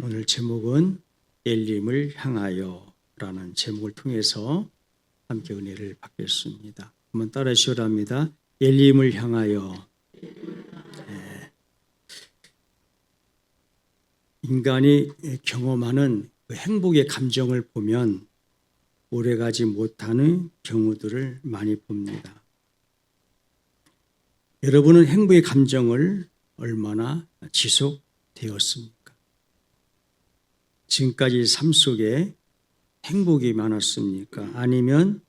오늘 제목은 엘림을 향하여 라는 제목을 통해서 함께 은혜를 받겠습니다. 한번 따라 주시라 합니다. 엘림을 향하여. 인간이 경험하는 그 행복의 감정을 보면 오래가지 못하는 경우들을 많이 봅니다. 여러분은 행복의 감정을 얼마나 지속되었습니까? 지금까지 삶 속에 행복이 많았습니까? 아니면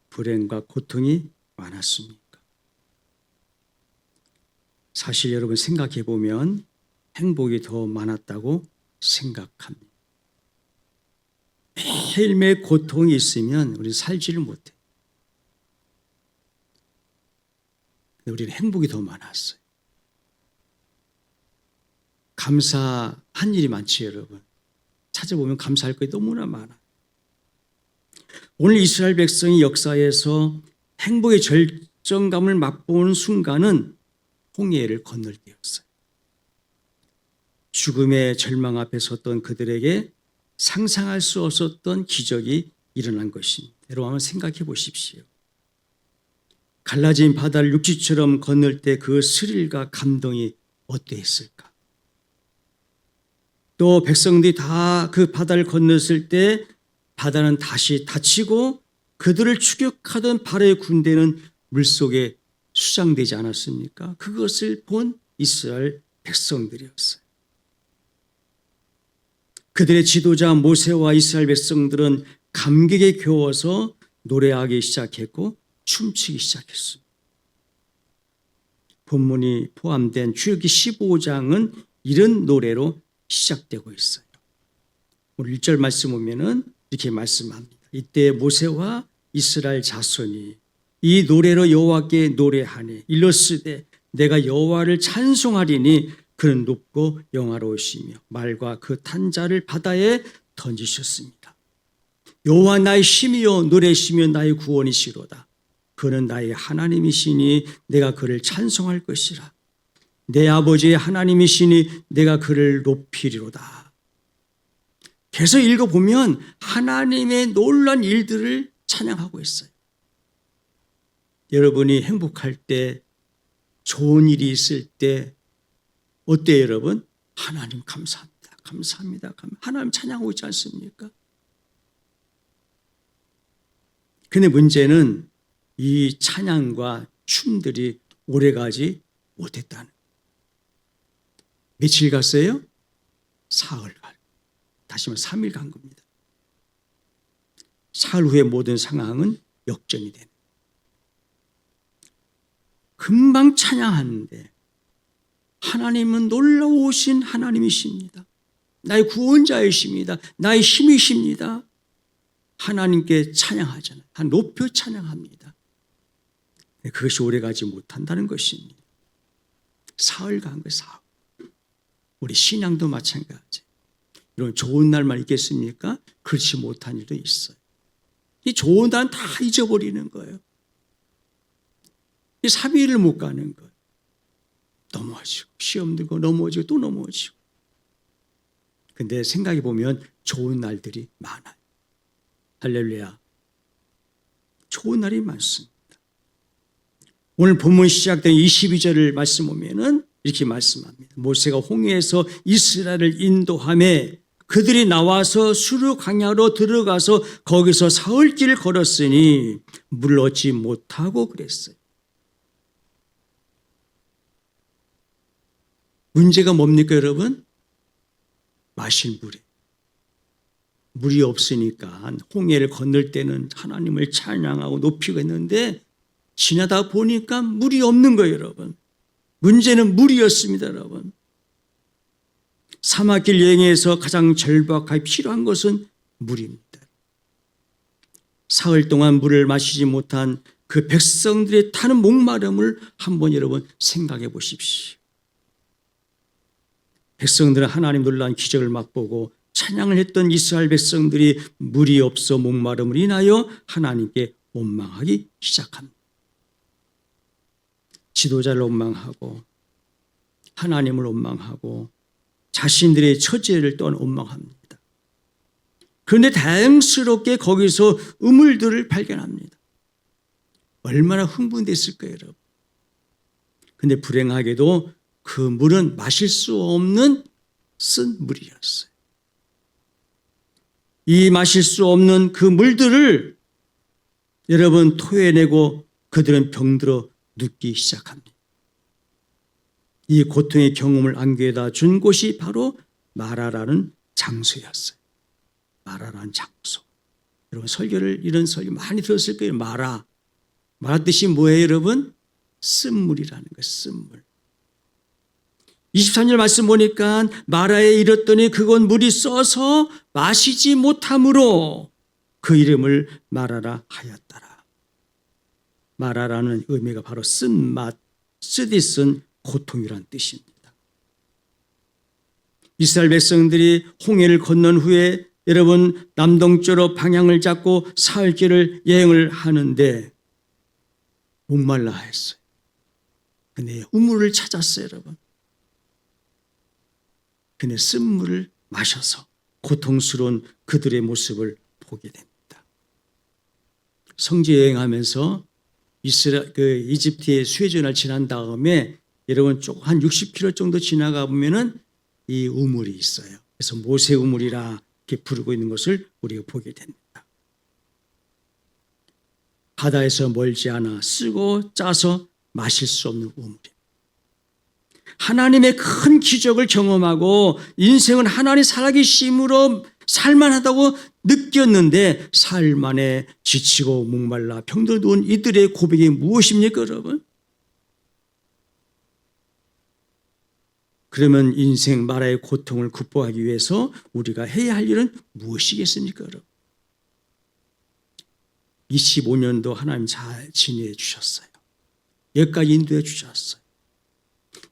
불행과 고통이 많았습니까? 사실 여러분 생각해 보면 행복이 더 많았다고 생각합니다. 매일매일 고통이 있으면 우리는 살지를 못해. 근데 우리는 행복이 더 많았어요. 감사한 일이 많지 여러분. 찾아보면 감사할 것이 너무나 많아. 오늘 이스라엘 백성이 역사에서 행복의 절정감을 맛보는 순간은 홍해를 건널 때였어요. 죽음의 절망 앞에 섰던 그들에게 상상할 수 없었던 기적이 일어난 것입니다. 여러분 한번 생각해 보십시오. 갈라진 바다를 육지처럼 건널 때 그 스릴과 감동이 어떠했을까? 또 백성들이 다 그 바다를 건넜을 때 바다는 다시 닫히고 그들을 추격하던 바로의 군대는 물속에 수장되지 않았습니까? 그것을 본 이스라엘 백성들이었어요. 그들의 지도자 모세와 이스라엘 백성들은 감격에 겨워서 노래하기 시작했고 춤추기 시작했습니다. 본문이 포함된 출애굽기 15장은 이런 노래로 시작되고 있어요. 오늘 1절 말씀 보면은 이렇게 말씀합니다. 이때 모세와 이스라엘 자손이 이 노래로 여호와께 노래하니 일러스되 내가 여호와를 찬송하리니 그는 높고 영화로우시며 말과 그 탄자를 바다에 던지셨습니다. 여호와 나의 힘이요 노래시며 나의 구원이시로다. 그는 나의 하나님이시니 내가 그를 찬송할 것이라. 내 아버지의 하나님이시니 내가 그를 높이리로다. 계속 읽어보면 하나님의 놀라운 일들을 찬양하고 있어요. 여러분이 행복할 때, 좋은 일이 있을 때 어때요 여러분? 하나님 감사합니다. 감사합니다. 하나님 찬양하고 있지 않습니까? 근데 문제는 이 찬양과 춤들이 오래가지 못했다는. 며칠 갔어요? 사흘 간. 다시 말해 3일 간 겁니다. 사흘 후에 모든 상황은 역전이 되는. 금방 찬양하는데 하나님은 놀라우신 하나님이십니다. 나의 구원자이십니다. 나의 힘이십니다. 하나님께 찬양하잖아요. 높여 찬양합니다. 그것이 오래가지 못한다는 것입니다. 사흘 간 거예요. 사흘. 우리 신앙도 마찬가지. 이런 좋은 날만 있겠습니까? 그렇지 못한 일도 있어요. 이 좋은 날은 다 잊어버리는 거예요. 이 3일을 못 가는 거예요. 넘어지고 시험 들고 넘어지고 또 넘어지고. 근데 생각해 보면 좋은 날들이 많아요. 할렐루야. 좋은 날이 많습니다. 오늘 본문 시작된 22절을 말씀 보면은 이렇게 말씀합니다. 모세가 홍해에서 이스라엘을 인도하며 그들이 나와서 수르 광야로 들어가서 거기서 사흘길을 걸었으니 물을 얻지 못하고 그랬어요. 문제가 뭡니까 여러분? 마실 물에. 물이 없으니까 홍해를 건널 때는 하나님을 찬양하고 높이고 했는데 지나다 보니까 물이 없는 거예요 여러분. 문제는 물이었습니다 여러분. 사막길 여행에서 가장 절박하게 필요한 것은 물입니다. 사흘 동안 물을 마시지 못한 그 백성들의 타는 목마름을 한번 여러분 생각해 보십시오. 백성들은 하나님 놀라운 기적을 맛보고 찬양을 했던 이스라엘 백성들이 물이 없어 목마름을 인하여 하나님께 원망하기 시작합니다. 지도자를 원망하고 하나님을 원망하고 자신들의 처지를 또한 원망합니다. 그런데 다행스럽게 거기서 우물들을 발견합니다. 얼마나 흥분됐을 거예요, 여러분. 근데 불행하게도 그 물은 마실 수 없는 쓴 물이었어요. 이 마실 수 없는 그 물들을 여러분 토해내고 그들은 병들어 눕기 시작합니다. 이 고통의 경험을 안겨다 준 곳이 바로 마라라는 장소였어요. 마라라는 장소. 여러분 이런 설교 많이 들었을 거예요. 마라 뜻이 뭐예요, 여러분? 쓴물이라는 거예요. 쓴물. 23절 말씀 보니까 마라에 이르렀더니 그건 물이 써서 마시지 못함으로 그 이름을 마라라 하였더라. 마라라는 의미가 바로 쓴맛, 쓰디 쓴 고통이란 뜻입니다. 이스라엘 백성들이 홍해를 건넌 후에 여러분 남동쪽으로 방향을 잡고 사흘길을 여행을 하는데 목말라 했어요. 근데 우물을 찾았어요, 여러분. 근데 쓴물을 마셔서 고통스러운 그들의 모습을 보게 됩니다. 성지 여행하면서 이집트의 수에즈를 지난 다음에 여러분 쭉 한 60km 정도 지나가 보면은 이 우물이 있어요. 그래서 모세 우물이라 이렇게 부르고 있는 것을 우리가 보게 됩니다. 바다에서 멀지 않아 쓰고 짜서 마실 수 없는 우물입니다. 하나님의 큰 기적을 경험하고 인생은 하나님 살아계심으로 살만하다고 느꼈는데 사흘 만에 지치고 목말라 병들어 누운 이들의 고백이 무엇입니까, 여러분? 그러면 인생 마라의 고통을 극복하기 위해서 우리가 해야 할 일은 무엇이겠습니까, 여러분? 25년도 하나님 잘 지내해 주셨어요. 여기까지 인도해 주셨어요.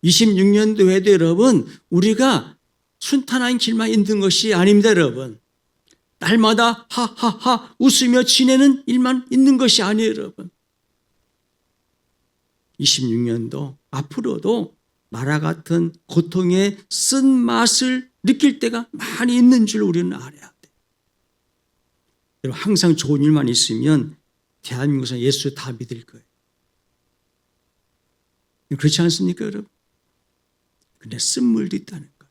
26년도에도 여러분 우리가 순탄한 길만 있는 것이 아닙니다, 여러분. 날마다 하하하 웃으며 지내는 일만 있는 것이 아니에요, 여러분. 26년도 앞으로도 마라 같은 고통의 쓴맛을 느낄 때가 많이 있는 줄 우리는 알아야 돼. 여러분 항상 좋은 일만 있으면 대한민국에서 예수 다 믿을 거예요. 그렇지 않습니까, 여러분? 근데 쓴물도 있다는 것,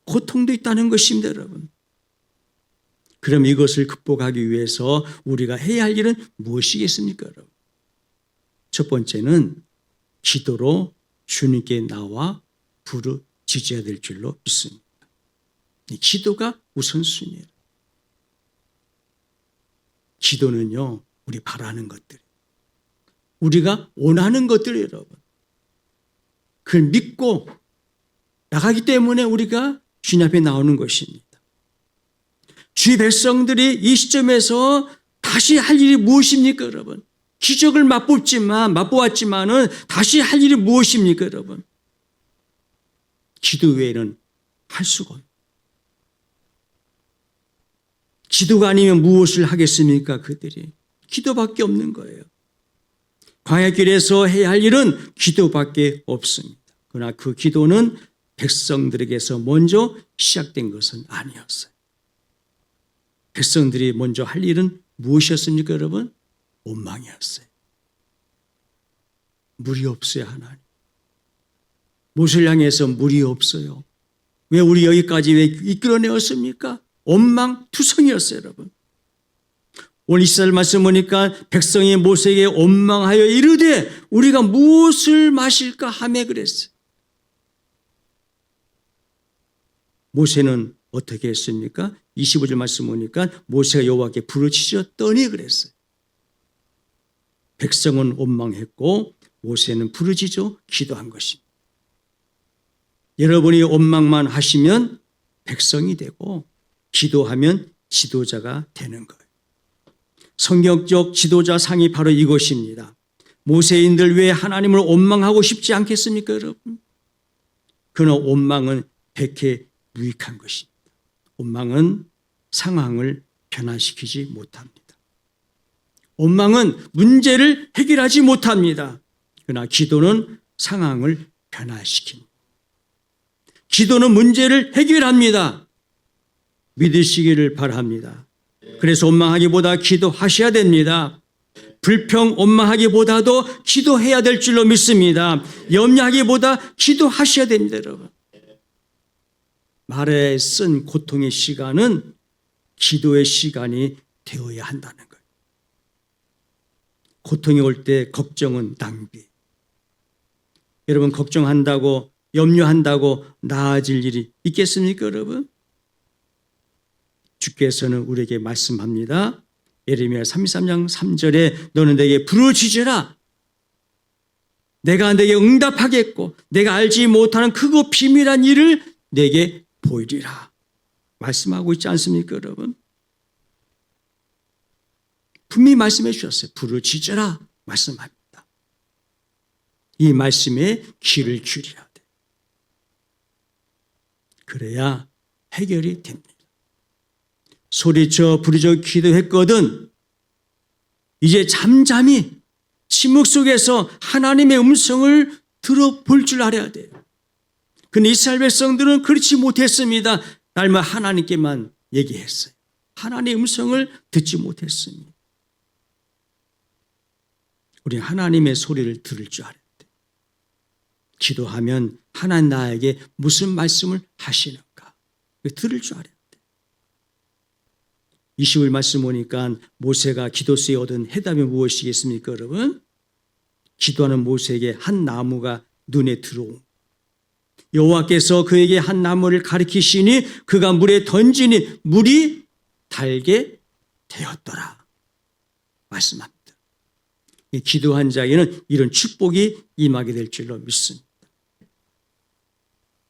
고통도 있다는 것입니다, 여러분. 그럼 이것을 극복하기 위해서 우리가 해야 할 일은 무엇이겠습니까, 여러분? 첫 번째는 기도로 주님께 나와 부르짖어야 될 줄로 믿습니다. 기도가 우선순위예요. 기도는요, 우리 바라는 것들, 우리가 원하는 것들, 여러분. 그걸 믿고 나가기 때문에 우리가 주님 앞에 나오는 것입니다. 주의 백성들이 이 시점에서 다시 할 일이 무엇입니까, 여러분? 기적을 맛보았지만은 다시 할 일이 무엇입니까, 여러분? 기도 외에는 할 수가 없어요. 기도가 아니면 무엇을 하겠습니까, 그들이? 기도밖에 없는 거예요. 광야길에서 해야 할 일은 기도밖에 없습니다. 그러나 그 기도는 백성들에게서 먼저 시작된 것은 아니었어요. 백성들이 먼저 할 일은 무엇이었습니까, 여러분? 원망이었어요. 물이 없어요, 하나님. 모세를 향해서 물이 없어요. 왜 우리 여기까지 왜 이끌어내었습니까? 원망투성이었어요, 여러분. 오늘 이스라엘 말씀 보니까 백성이 모세에게 원망하여 이르되 우리가 무엇을 마실까 하며 그랬어요. 모세는 어떻게 했습니까? 25절 말씀 보니까 모세가 여호와께 부르짖었더니 그랬어요. 백성은 원망했고 모세는 부르짖어 기도한 것입니다. 여러분이 원망만 하시면 백성이 되고 기도하면 지도자가 되는 거예요. 성경적 지도자 상이 바로 이것입니다. 모세인들 왜 하나님을 원망하고 싶지 않겠습니까, 여러분? 그러나 원망은 백해 무익한 것입니다. 원망은 상황을 변화시키지 못합니다. 원망은 문제를 해결하지 못합니다. 그러나 기도는 상황을 변화시킵니다. 기도는 문제를 해결합니다. 믿으시기를 바랍니다. 그래서 원망하기보다 기도하셔야 됩니다. 불평, 원망하기보다도 기도해야 될 줄로 믿습니다. 염려하기보다 기도하셔야 됩니다, 여러분. 말에 쓴 고통의 시간은 기도의 시간이 되어야 한다는 거예요. 고통이 올 때 걱정은 낭비. 여러분, 걱정한다고, 염려한다고 나아질 일이 있겠습니까, 여러분? 주께서는 우리에게 말씀합니다. 예레미야 33장 3절에 너는 내게 부르짖으라. 내가 내게 응답하겠고 내가 알지 못하는 크고 비밀한 일을 내게 보이리라. 말씀하고 있지 않습니까, 여러분? 분명히 말씀해 주셨어요. 부르짖으라 말씀합니다. 이 말씀에 귀를 기울여야 돼. 그래야 해결이 됩니다. 소리쳐 부르짖어 기도했거든 이제 잠잠히 침묵 속에서 하나님의 음성을 들어볼 줄 알아야 돼요. 근데 이스라엘 백성들은 그렇지 못했습니다. 날마 하나님께만 얘기했어요. 하나님의 음성을 듣지 못했습니다. 우리 하나님의 소리를 들을 줄 알아야 돼요. 기도하면 하나님 나에게 무슨 말씀을 하시는가 들을 줄 알아야 돼요. 20일 말씀 보니까 모세가 기도수에 얻은 해답이 무엇이겠습니까, 여러분? 기도하는 모세에게 한 나무가 눈에 들어옴. 여호와께서 그에게 한 나무를 가리키시니 그가 물에 던지니 물이 달게 되었더라. 말씀합니다. 기도한 자에게는 이런 축복이 임하게 될 줄로 믿습니다.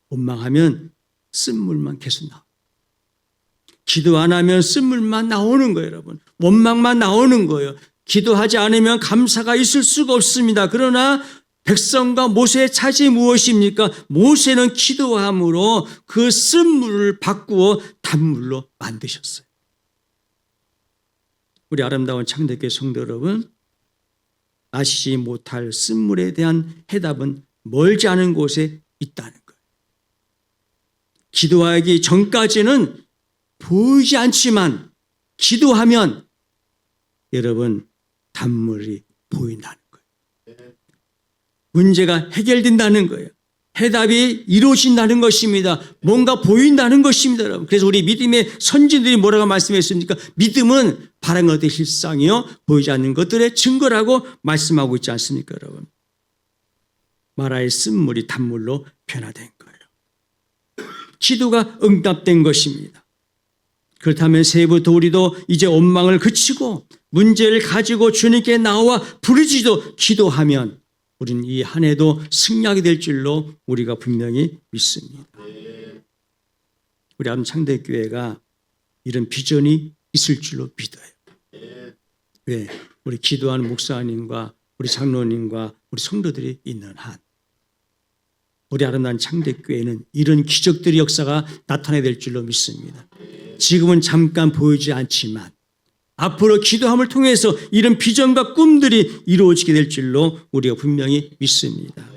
원망하면 쓴물만 계속 나옵니다. 기도 안 하면 쓴물만 나오는 거예요, 여러분. 원망만 나오는 거예요. 기도하지 않으면 감사가 있을 수가 없습니다. 그러나 백성과 모세의 차지 무엇입니까? 모세는 기도함으로 그 쓴물을 바꾸어 단물로 만드셨어요. 우리 아름다운 창대교회 성도 여러분, 아시지 못할 쓴물에 대한 해답은 멀지 않은 곳에 있다는 거예요. 기도하기 전까지는 보이지 않지만 기도하면 여러분 단물이 보인다는 거예요. 문제가 해결된다는 거예요. 해답이 이루어진다는 것입니다. 뭔가 보인다는 것입니다, 여러분. 그래서 우리 믿음의 선진들이 뭐라고 말씀했습니까? 믿음은 바라는 것의 실상이요 보이지 않는 것들의 증거라고 말씀하고 있지 않습니까, 여러분? 마라의 쓴물이 단물로 변화된 거예요. 기도가 응답된 것입니다. 그렇다면 새해부터 우리도 이제 원망을 그치고 문제를 가지고 주님께 나와 부르짖어 기도하면 우리는 이 한 해도 승리하게 될 줄로 우리가 분명히 믿습니다. 우리 아름창대교회가 이런 비전이 있을 줄로 믿어요. 왜? 우리 기도하는 목사님과 우리 장로님과 우리 성도들이 있는 한 우리 아름다운 창대교회는 이런 기적들의 역사가 나타나게 될 줄로 믿습니다. 지금은 잠깐 보이지 않지만 앞으로 기도함을 통해서 이런 비전과 꿈들이 이루어지게 될 줄로 우리가 분명히 믿습니다.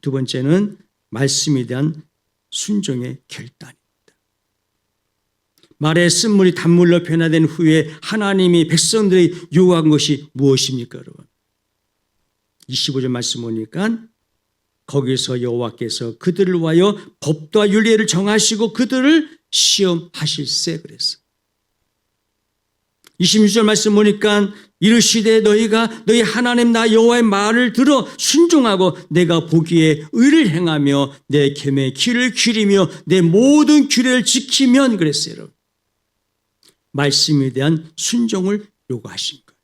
두 번째는 말씀에 대한 순종의 결단입니다. 말의 쓴물이 단물로 변화된 후에 하나님이 백성들이 요구한 것이 무엇입니까, 여러분? 25절 말씀 보니까 거기서 여호와께서 그들을 위하여 법도와 율례를 정하시고 그들을 시험하실세 그랬어. 26절 말씀 보니까 이르시되 너희가 너희 하나님 나 여호와의 말을 들어 순종하고 내가 보기에 의를 행하며 내 계명의 길을 기리며 내 모든 규례를 지키면 그랬어요. 여러분. 말씀에 대한 순종을 요구하신 거예요.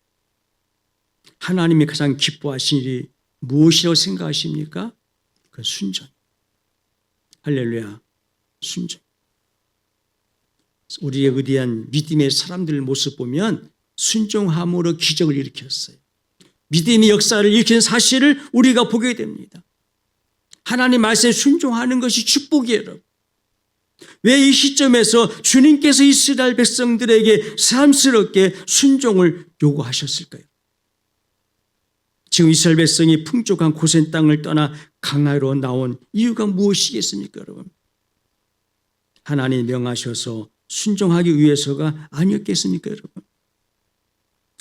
하나님이 가장 기뻐하신 일이 무엇이라고 생각하십니까? 그 순종. 할렐루야. 순종. 우리의 의대한 믿음의 사람들 모습 보면 순종함으로 기적을 일으켰어요. 믿음의 역사를 일으킨 사실을 우리가 보게 됩니다. 하나님 말씀에 순종하는 것이 축복이에요. 왜 이 시점에서 주님께서 이스라엘 백성들에게 새삼스럽게 순종을 요구하셨을까요? 지금 이스라엘 백성이 풍족한 고센 땅을 떠나 강하로 나온 이유가 무엇이겠습니까, 여러분? 하나님 명하셔서 순종하기 위해서가 아니었겠습니까, 여러분?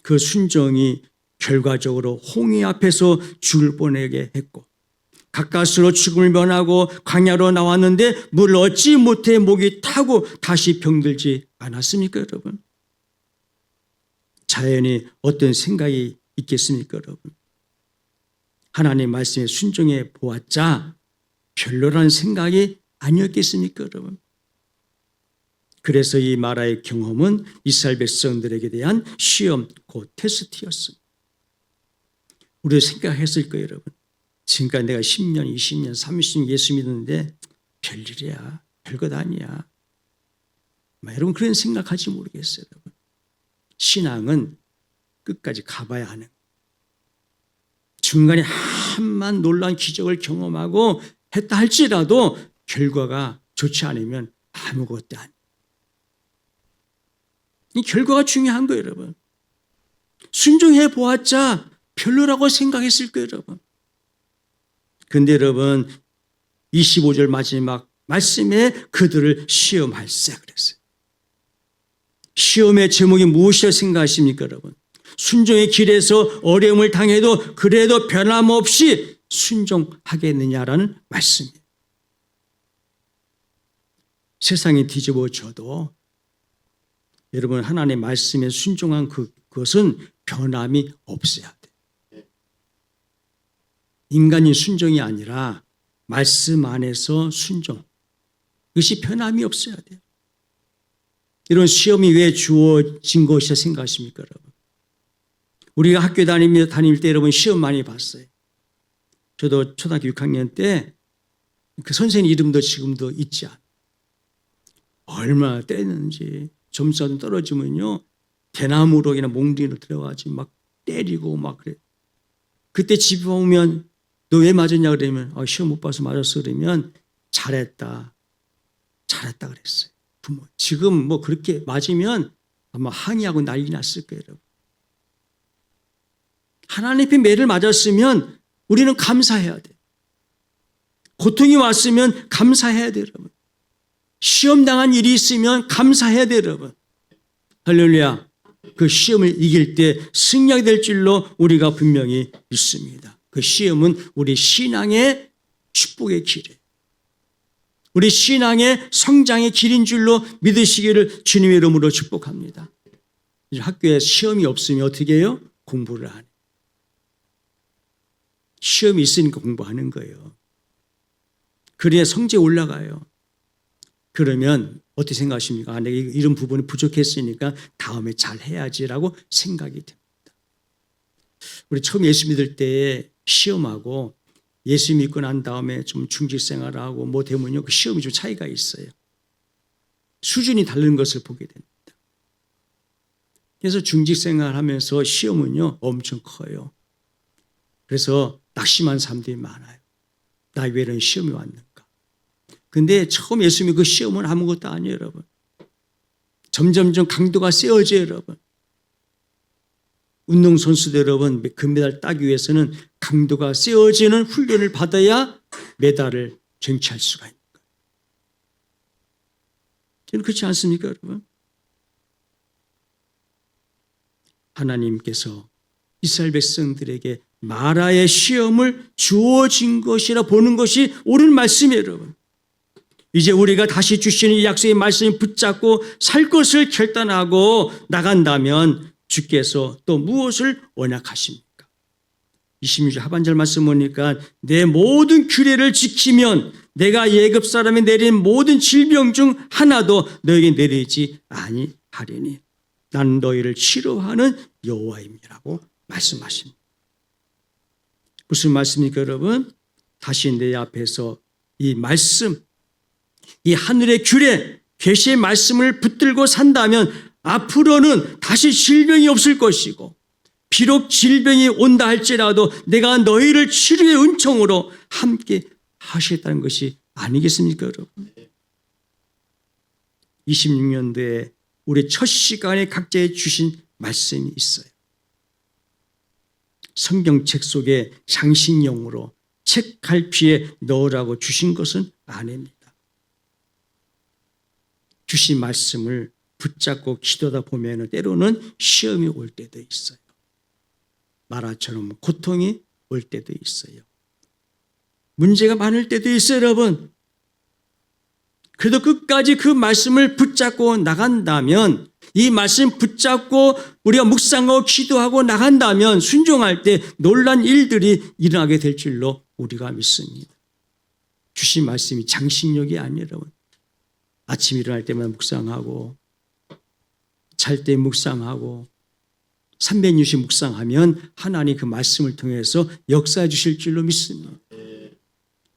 그 순종이 결과적으로 홍해 앞에서 죽을 뻔하게 했고, 가까스로 죽음을 면하고 광야로 나왔는데 물 얻지 못해 목이 타고 다시 병들지 않았습니까, 여러분? 자연이 어떤 생각이 있겠습니까, 여러분? 하나님 말씀에 순종해 보았자 별로라는 생각이 아니었겠습니까, 여러분? 그래서 이 마라의 경험은 이스라엘 백성들에게 대한 시험, 곧 테스트였습니다. 우리도 생각했을 거예요, 여러분. 지금까지 내가 10년, 20년, 30년 예수 믿었는데 별일이야, 별것 아니야. 여러분 그런 생각할지 모르겠어요, 여러분. 신앙은 끝까지 가봐야 하는, 중간에 한만 놀라운 기적을 경험하고 했다 할지라도 결과가 좋지 않으면 아무것도 아니에요. 이 결과가 중요한 거예요, 여러분. 순종해 보았자 별로라고 생각했을 거예요, 여러분. 근데 여러분 25절 마지막 말씀에 그들을 시험할세 그랬어요. 시험의 제목이 무엇이라 생각하십니까, 여러분? 순종의 길에서 어려움을 당해도 그래도 변함없이 순종하겠느냐라는 말씀이에요. 세상이 뒤집어져도 여러분 하나님의 말씀에 순종한 그것은 변함이 없어야 돼요. 인간의 순종이 아니라 말씀 안에서 순종, 이것이 변함이 없어야 돼요. 이런 시험이 왜 주어진 것이라 생각하십니까, 여러분? 우리가 학교 다닐 때 여러분 시험 많이 봤어요. 저도 초등학교 6학년 때 그 선생님 이름도 지금도 있지 않아요. 얼마나 때렸는지. 점수가 좀 떨어지면요, 대나무로이나 몽둥이로 들어가지 막 때리고 막 그래. 그때 집에 오면 너 왜 맞았냐 그러면 시험 못 봐서 맞았어 그러면 잘했다 그랬어요, 부모. 지금 뭐 그렇게 맞으면 아마 항의하고 난리 났을 거예요, 여러분. 하나님의 매를 맞았으면 우리는 감사해야 돼. 고통이 왔으면 감사해야 돼, 여러분. 시험 당한 일이 있으면 감사해야 돼, 여러분. 할렐루야. 그 시험을 이길 때 승리하게 될 줄로 우리가 분명히 믿습니다. 그 시험은 우리 신앙의 축복의 길이에요. 우리 신앙의 성장의 길인 줄로 믿으시기를 주님의 이름으로 축복합니다. 학교에 시험이 없으면 어떻게 해요? 공부를 안 해요. 시험이 있으니까 공부하는 거예요. 그래야 성적이 올라가요. 그러면 어떻게 생각하십니까? 내가 이런 부분이 부족했으니까 다음에 잘 해야지라고 생각이 됩니다. 우리 처음 예수 믿을 때 시험하고 예수 믿고 난 다음에 좀 중직생활하고 뭐 되면요, 그 시험이 좀 차이가 있어요. 수준이 다른 것을 보게 됩니다. 그래서 중직생활하면서 시험은요 엄청 커요. 그래서 낙심한 사람들이 많아요. 나 왜 이런 시험이 왔는가? 근데 처음 예수 믿고 그 시험은 아무것도 아니에요, 여러분. 점점점 강도가 세워져요, 여러분. 운동선수들 여러분, 금메달 따기 위해서는 강도가 세워지는 훈련을 받아야 메달을 쟁취할 수가 있는 거예요. 저는 그렇지 않습니까, 여러분? 하나님께서 이스라엘 백성들에게 마라의 시험을 주어진 것이라 보는 것이 옳은 말씀이에요, 여러분. 이제 우리가 다시 주시는 이 약속의 말씀을 붙잡고 살 것을 결단하고 나간다면 주께서 또 무엇을 언약하십니까? 26절 하반절 말씀 보니까 내 모든 규례를 지키면 내가 애굽 사람이 내린 모든 질병 중 하나도 너에게 내리지 아니하리니 나는 너희를 치료하는 여호와임이라고 말씀하십니다. 무슨 말씀입니까, 여러분? 다시 내 앞에서 이 말씀, 이 하늘의 규례, 계시의 말씀을 붙들고 산다면 앞으로는 다시 질병이 없을 것이고, 비록 질병이 온다 할지라도 내가 너희를 치료의 은총으로 함께 하시겠다는 것이 아니겠습니까, 여러분? 26년도에 우리 첫 시간에 각자에 주신 말씀이 있어요. 성경책 속에 장신용으로 책 갈피에 넣으라고 주신 것은 아닙니다. 주신 말씀을 붙잡고 기도하다 보면 때로는 시험이 올 때도 있어요. 마라처럼 고통이 올 때도 있어요. 문제가 많을 때도 있어요, 여러분. 그래도 끝까지 그 말씀을 붙잡고 나간다면, 이 말씀 붙잡고 우리가 묵상하고 기도하고 나간다면 순종할 때 놀란 일들이 일어나게 될 줄로 우리가 믿습니다. 주신 말씀이 장식력이 아니에요, 여러분. 아침 일어날 때마다 묵상하고 잘 때 묵상하고 360 묵상하면 하나님 그 말씀을 통해서 역사해 주실 줄로 믿습니다.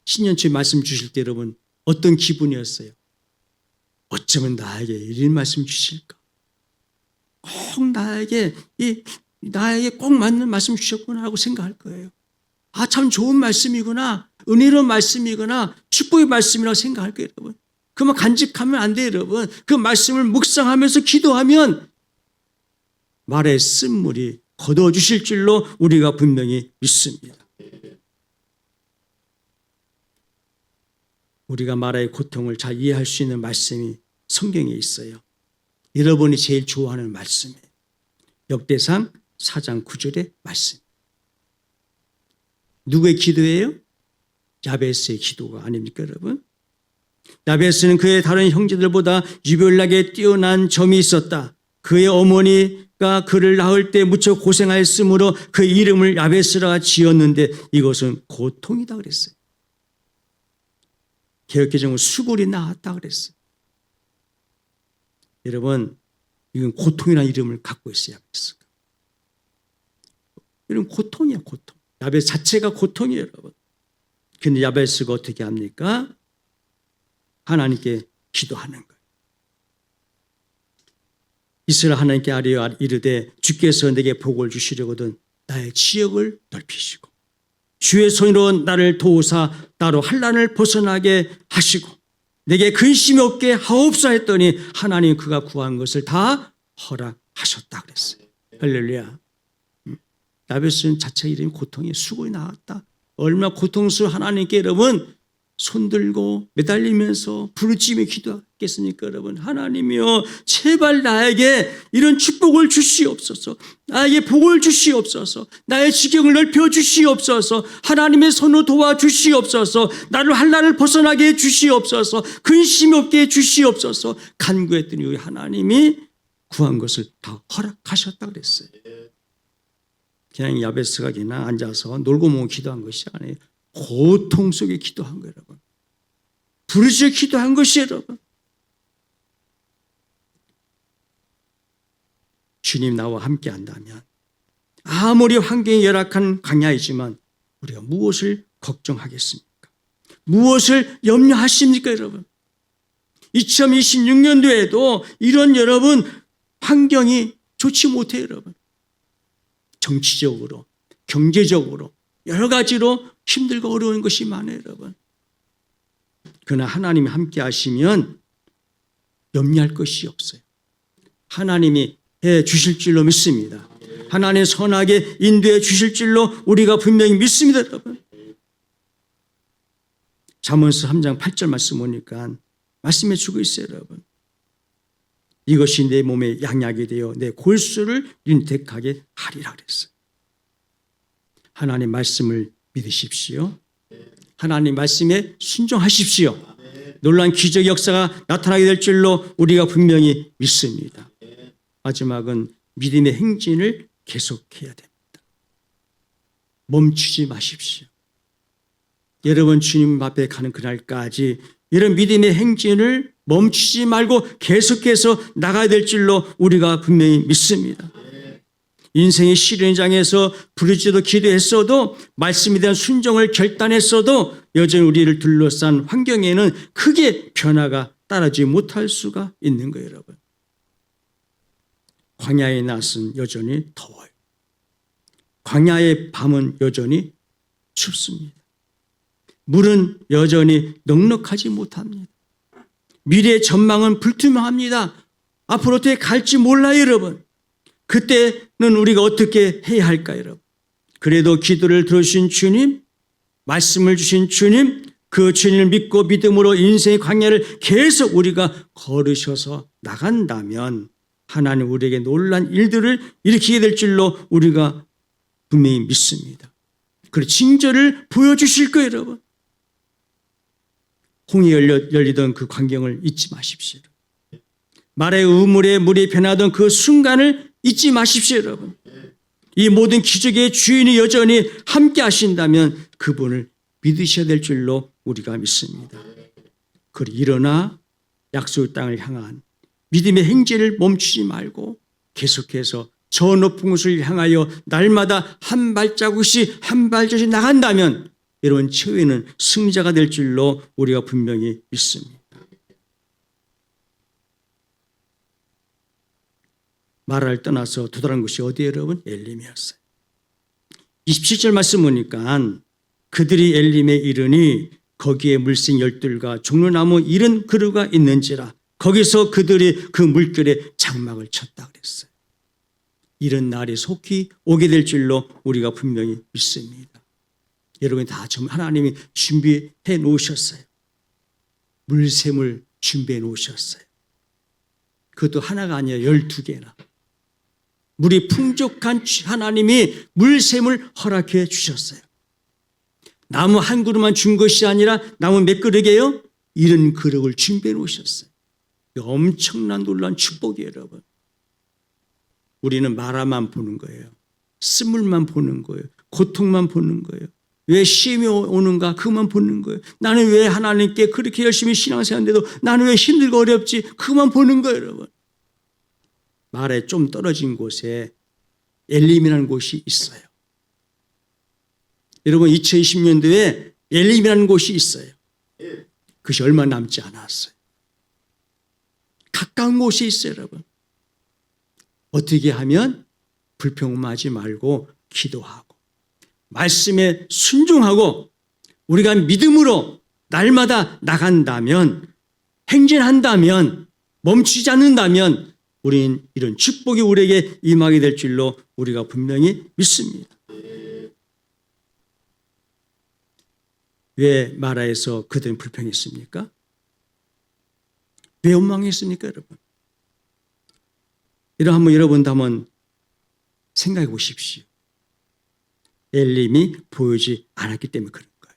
신년초에 말씀 주실 때 여러분 어떤 기분이었어요? 어쩌면 나에게 이런 말씀 주실까? 꼭 나에게 꼭 맞는 말씀 주셨구나 하고 생각할 거예요. 아, 참 좋은 말씀이구나, 은혜로운 말씀이구나, 축복의 말씀이라고 생각할 거예요, 여러분. 그만 간직하면 안 돼요, 여러분. 그 말씀을 묵상하면서 기도하면 말의 쓴물이 거둬주실 줄로 우리가 분명히 믿습니다. 우리가 말의 고통을 잘 이해할 수 있는 말씀이 성경에 있어요. 여러분이 제일 좋아하는 말씀이에요. 역대상 4장 9절의 말씀. 누구의 기도예요? 야베스의 기도가 아닙니까, 여러분? 야베스는 그의 다른 형제들보다 유별나게 뛰어난 점이 있었다. 그의 어머니가 그를 낳을 때 무척 고생하였으므로 그 이름을 야베스라 지었는데 이것은 고통이다 그랬어요. 개역개정은 수골이 낳았다 그랬어요. 여러분, 이건 고통이라는 이름을 갖고 있어요, 야베스가. 이런 고통이야, 고통. 야베스 자체가 고통이에요, 여러분. 근데 야베스가 어떻게 합니까? 하나님께 기도하는 거예요. 이스라엘 하나님께 아뢰어 이르되 주께서 내게 복을 주시려거든 나의 지역을 넓히시고 주의 손으로 나를 도우사 나로 환난을 벗어나게 하시고 내게 근심이 없게 하옵소서 했더니 하나님 그가 구한 것을 다 허락하셨다 그랬어요. 할렐루야. 야베스는 자체 이름이 고통이 수고이 나왔다. 얼마나 고통스러운 하나님께 여러분 손들고 매달리면서 부르짖으며 기도하겠습니까, 여러분? 하나님이여, 제발 나에게 이런 축복을 주시옵소서. 나에게 복을 주시옵소서. 나의 지경을 넓혀 주시옵소서. 하나님의 손으로 도와 주시옵소서. 나를 환난을 벗어나게 해 주시옵소서. 근심 없게 해 주시옵소서. 간구했더니 우리 하나님이 구한 것을 다 허락하셨다 그랬어요. 그냥 야베스가 그냥 앉아서 놀고 먹고 기도한 것이 아니에요. 고통 속에 기도한 거예요, 여러분. 부르짖어 기도한 것이에요, 여러분. 주님 나와 함께 한다면 아무리 환경이 열악한 광야이지만 우리가 무엇을 걱정하겠습니까? 무엇을 염려하십니까, 여러분? 2026년도에도 이런 여러분 환경이 좋지 못해요, 여러분. 정치적으로, 경제적으로 여러 가지로 힘들고 어려운 것이 많아요, 여러분. 그러나 하나님이 함께 하시면 염려할 것이 없어요. 하나님이 해 주실 줄로 믿습니다. 하나님 선하게 인도해 주실 줄로 우리가 분명히 믿습니다, 여러분. 잠언서 3장 8절 말씀 보니까 말씀해 주고 있어요, 여러분. 이것이 내 몸에 양약이 되어 내 골수를 윤택하게 하리라 그랬어요. 하나님 말씀을 믿으십시오. 하나님 말씀에 순종하십시오. 놀라운 기적 역사가 나타나게 될 줄로 우리가 분명히 믿습니다. 마지막은 믿음의 행진을 계속해야 됩니다. 멈추지 마십시오. 여러분 주님 앞에 가는 그날까지 이런 믿음의 행진을 멈추지 말고 계속해서 나가야 될 줄로 우리가 분명히 믿습니다. 인생의 시련장에서 부르짖어도 기도했어도 말씀에 대한 순종을 결단했어도 여전히 우리를 둘러싼 환경에는 크게 변화가 따라지 못할 수가 있는 거예요, 여러분. 광야의 낮은 여전히 더워요. 광야의 밤은 여전히 춥습니다. 물은 여전히 넉넉하지 못합니다. 미래의 전망은 불투명합니다. 앞으로 어떻게 갈지 몰라요, 여러분. 그때는 우리가 어떻게 해야 할까요, 여러분? 그래도 기도를 들어주신 주님, 말씀을 주신 주님, 그 주님을 믿고 믿음으로 인생의 광야를 계속 우리가 걸으셔서 나간다면 하나님 우리에게 놀란 일들을 일으키게 될 줄로 우리가 분명히 믿습니다. 그리고 징조를 보여주실 거예요, 여러분. 홍해 열리던 그 광경을 잊지 마십시오. 말의 우물에 물이 변하던 그 순간을 잊지 마십시오, 여러분. 이 모든 기적의 주인이 여전히 함께 하신다면 그분을 믿으셔야 될 줄로 우리가 믿습니다. 그리고 일어나 약속의 땅을 향한 믿음의 행진을 멈추지 말고 계속해서 저 높은 곳을 향하여 날마다 한 발자국씩 한 발자국씩 나간다면 여러분 최후에는 승자가 될 줄로 우리가 분명히 믿습니다. 마라를 떠나서 도달한 곳이 어디예요, 여러분? 엘림이었어요. 27절 말씀 보니까 그들이 엘림에 이르니 거기에 물생 12과 종려나무 70그루가 있는지라 거기서 그들이 그 물결에 장막을 쳤다 그랬어요. 이런 날이 속히 오게 될 줄로 우리가 분명히 믿습니다. 여러분 다 하나님이 준비해 놓으셨어요. 물샘을 준비해 놓으셨어요. 그것도 하나가 아니라 12개나. 물이 풍족한 하나님이 물샘을 허락해 주셨어요. 나무 한 그루만 준 것이 아니라 나무 몇 그루게요? 70그루를 준비해 놓으셨어요. 엄청난 놀라운 축복이에요, 여러분. 우리는 마라만 보는 거예요. 쓴물만 보는 거예요. 고통만 보는 거예요. 왜 시험이 오는가 그만 보는 거예요. 나는 왜 하나님께 그렇게 열심히 신앙생활하는데도 나는 왜 힘들고 어렵지 그만 보는 거예요, 여러분. 말에 좀 떨어진 곳에 엘림이라는 곳이 있어요. 여러분 2020년도에 엘림이라는 곳이 있어요. 그것이 얼마 남지 않았어요. 가까운 곳에 있어요, 여러분. 어떻게 하면 불평하지 말고 기도하고 말씀에 순종하고 우리가 믿음으로 날마다 나간다면 행진한다면 멈추지 않는다면 우리는 이런 축복이 우리에게 임하게 될 줄로 우리가 분명히 믿습니다. 왜 마라에서 그들은 불평했습니까? 왜 원망했습니까, 여러분? 이런 한번 여러분도 한번 생각해 보십시오. 엘림이 보이지 않았기 때문에 그런 거예요.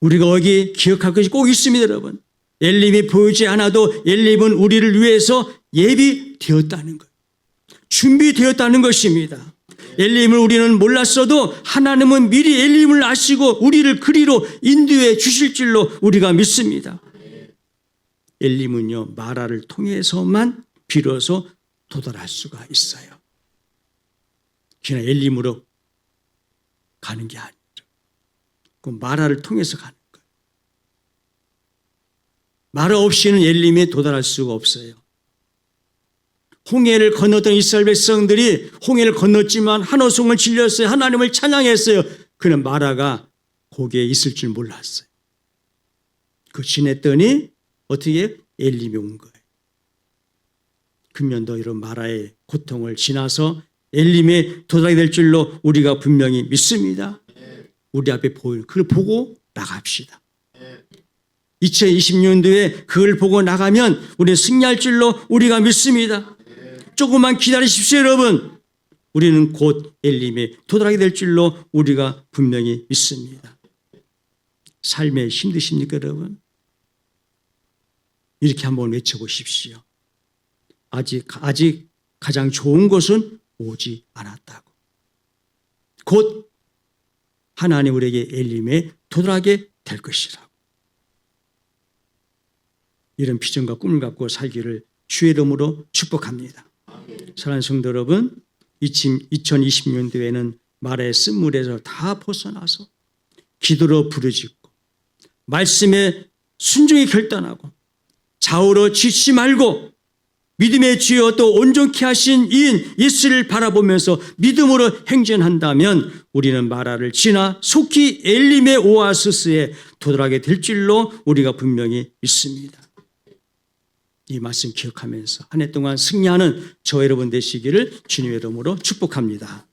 우리가 여기 기억할 것이 꼭 있습니다, 여러분. 엘림이 보이지 않아도 엘림은 우리를 위해서 예비되었다는 거예요. 준비되었다는 것입니다. 엘림을 우리는 몰랐어도 하나님은 미리 엘림을 아시고 우리를 그리로 인도해 주실 줄로 우리가 믿습니다. 엘림은요 마라를 통해서만 비로소 도달할 수가 있어요. 그냥 엘림으로 가는 게 아니죠. 그 마라를 통해서 가는 거예요. 마라 없이는 엘림에 도달할 수가 없어요. 홍해를 건넜던 이스라엘 백성들이 홍해를 건넜지만 한호성을 질렸어요. 하나님을 찬양했어요. 그는 마라가 거기에 있을 줄 몰랐어요. 그 지냈더니 어떻게 엘림이 온 거예요. 금년도 이런 마라의 고통을 지나서 엘림에 도달이 될 줄로 우리가 분명히 믿습니다. 우리 앞에 보이는 그걸 보고 나갑시다. 2020년도에 그걸 보고 나가면 우리는 승리할 줄로 우리가 믿습니다. 조금만 기다리십시오, 여러분. 우리는 곧 엘림에 도달하게 될 줄로 우리가 분명히 믿습니다. 삶에 힘드십니까, 여러분? 이렇게 한번 외쳐보십시오. 아직 가장 좋은 것은 오지 않았다고. 곧 하나님 우리에게 엘림에 도달하게 될 것이라고. 이런 비전과 꿈을 갖고 살기를 주의 이름으로 축복합니다. 사랑하는 성도 여러분, 2020년도에는 말의 쓴물에서 다 벗어나서 기도로 부르짖고 말씀에 순종히 결단하고 좌우로 지치지 말고 믿음의 주여 또 온전케 하신 이인 예수를 바라보면서 믿음으로 행진한다면 우리는 마라를 지나 속히 엘림의 오아시스에 도달하게 될 줄로 우리가 분명히 믿습니다. 이 말씀 기억하면서 한 해 동안 승리하는 저와 여러분 되시기를 주님의 이름으로 축복합니다.